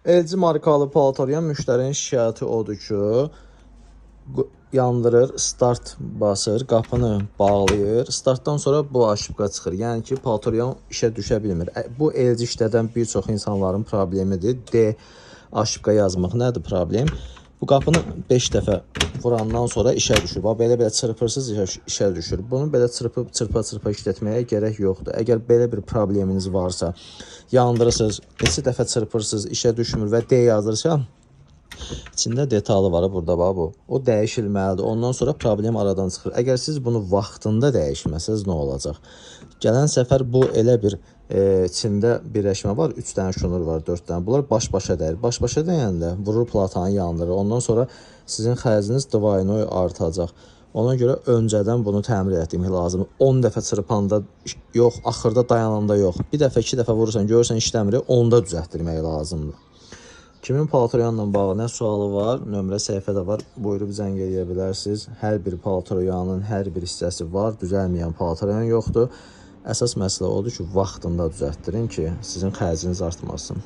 LG markalı paltaryan müştərinin şikayəti odur ki, yandırır, start basır, qapını bağlayır. Startdan sonra bu aşıbqa çıxır. Yəni ki, paltaryan işə düşə bilmir. Bu LG işlədən bir çox insanların problemidir. D aşıbqa yazmaq nədir problem? Bu qapını 5 dəfə vurandan sonra işə düşür. Belə çırpırsız işə düşür. Bunu belə çırpa işlətməyə gərək yoxdur. Əgər belə bir probleminiz varsa, yandırırsınız, neçə dəfə çırpırsınız, işə düşmür və D yazırsa, İçində detalı var burada bax bu. O dəyişilməlidir. Ondan sonra problem aradan çıxır. Əgər siz bunu vaxtında dəyişməsəz nə olacaq? Gələn səfər bu elə bir içində birləşmə var. 3 dənə şnur var, 4 dənə. Bunlar baş-başa dəyir. Baş-başa dəyəndə vurur platanı yandırır. Ondan sonra sizin xərciniz divaynoy artacaq. Ona görə öncədən bunu təmir etmək lazımdır. 10 dəfə çırpanda yox, axırda dayananda yox. Bir dəfə, 2 dəfə vurursan, görürsən işləmir, onda düzəltdirmək lazımdır. Kimin paltaryanla bağlı nə sualı var, nömrə səhifədə var. Buyurub zəng edə bilərsiniz. Hər bir paltaryanın hər bir hissəsi var, düzəlməyən paltaryan yoxdur. Əsas məsələ odur ki, vaxtında düzəltdirin ki, sizin xərciniz artmasın.